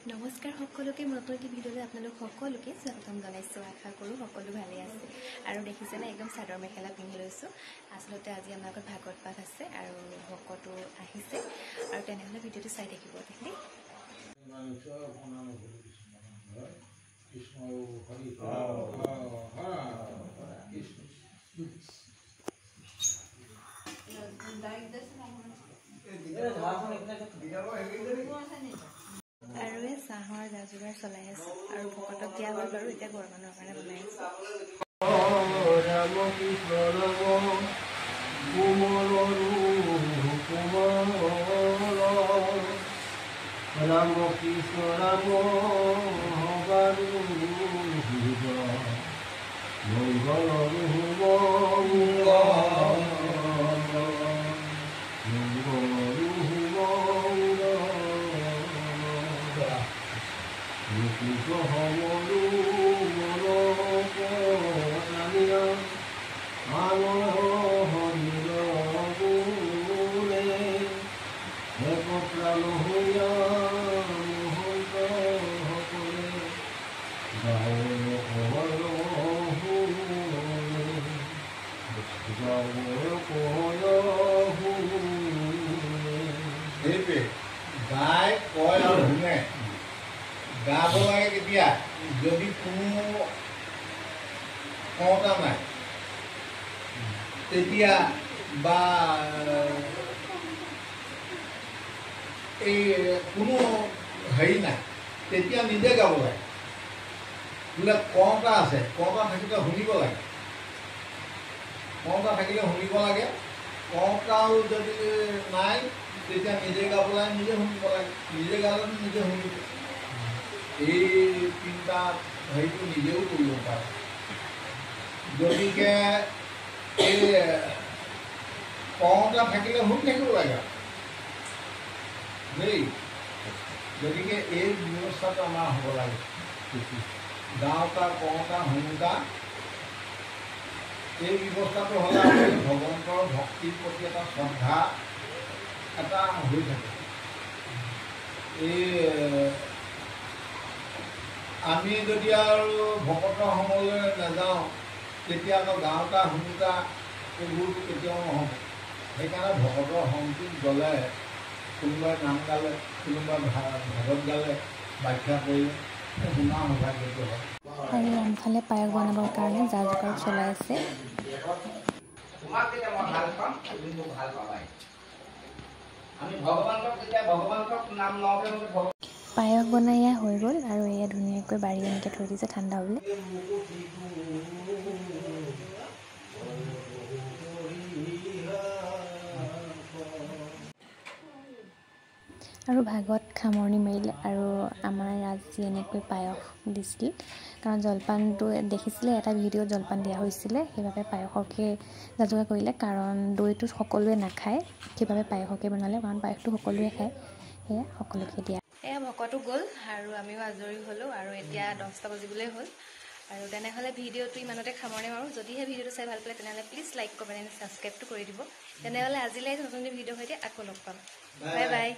নমস্কাৰ সকলোকে নতুন এটি ভিডিঅ'লৈ আপোনালোক সকলোকে স্বাগতম জনাইছোঁ। আশা কৰোঁ সকলো ভালে আছে আৰু দেখিছেনে একদম চাদৰ মেখেলা পিন্ধি লৈছোঁ। আচলতে আজি আমাৰ আগত ভাগৱত পাঠ আছে আৰু ভকতো আহিছে আৰু তেনেহ'লে ভিডিঅ'টো চাই থাকিব দেই। আৰু এই চাহৰ যা যোগাৰ চলাই আছে আৰু ভকতক দিয়া হ'ল বাৰু এতিয়া ঘৰ মানুহৰ কাৰণে বনাই আছে। ৰাম কৃষ্ণ ৰাম মঙ্গল গাই কয় আৰু শুনে গাব লাগে কেতিয়া যদি কোনো কওঁতা নাই তেতিয়া বা এই কোনো হেৰি নাই তেতিয়া নিজে গাব লাগে। বোলে কওঁতা আছে, কওঁতা থাকিলে শুনিব লাগে, কওঁতা থাকিলে শুনিব লাগে। কওঁতাও যদি নাই তেতিয়া নিজে গাব লাগে, নিজে শুনিব লাগে। নিজে গালে নিজে শুনিব। এই তিনিটা হেৰিটো নিজেও কৰিব পাৰে। গতিকে এই কওঁতা থাকিলে শুনি থাকিব লাগে দেই। গতিকে এই ব্যৱস্থাটো আমাৰ হ'ব লাগে। গাওঁতা, কওঁতা, শুনোতা এই ব্যৱস্থাটো হ'লে ভগৱন্তৰ ভক্তিৰ প্ৰতি এটা শ্ৰদ্ধা এটা হৈ থাকে। এই আমি যদি আৰু ভকতৰ সময়লৈ নাযাওঁ তেতিয়া আকৌ গাওঁতা, শুনোতা এইবোৰতো কেতিয়াও নহ'ব। সেইকাৰণে ভকতৰ সংগীত গ'লে, কোনোবাই নাম গালে, কোনোবাই ভাগৱত গালে, ব্যাখ্যা কৰিলে শুনা সৌভাগ্যটো হয়। আৰু আনফালে পায়স বনাবৰ কাৰণে যা যোগাৰ চলাই আছে। পায়স বনাই এয়া হৈ গ'ল আৰু এয়া ধুনীয়াকৈ বাৰী এনেকৈ থৈ দিছে ঠাণ্ডা বুলি। আৰু ভাগত সামৰণি মাৰিলে আৰু আমাৰ আজি এনেকৈ পায়স দিছিল। কাৰণ জলপানটো দেখিছিলে এটা ভিডিঅ'ত জলপান দিয়া হৈছিলে, সেইবাবে পায়সকে যা-যোগাৰ কৰিলে। কাৰণ দৈটো সকলোৱে নাখায়, সেইবাবে পায়সকে বনালে। কাৰণ পায়সটো সকলোৱে খায়, সেয়া সকলোকে দিয়া। এয়া ভকতো গ'ল আৰু আমিও আজৰি হ'লোঁ আৰু এতিয়া 10টা বাজিবলৈ হ'ল। আৰু তেনেহ'লে ভিডিঅ'টো ইমানতে সামৰণি মাৰোঁ। যদিহে ভিডিঅ'টো চাই ভাল পালে তেনেহ'লে প্লিজ লাইক, কমেণ্ট এণ্ড ছাবস্ক্ৰাইবটো কৰি দিব। তেনেহ'লে আজিলৈ নতুন ভিডিঅ'ৰ সৈতে আকৌ লগ পাম। Bye bye.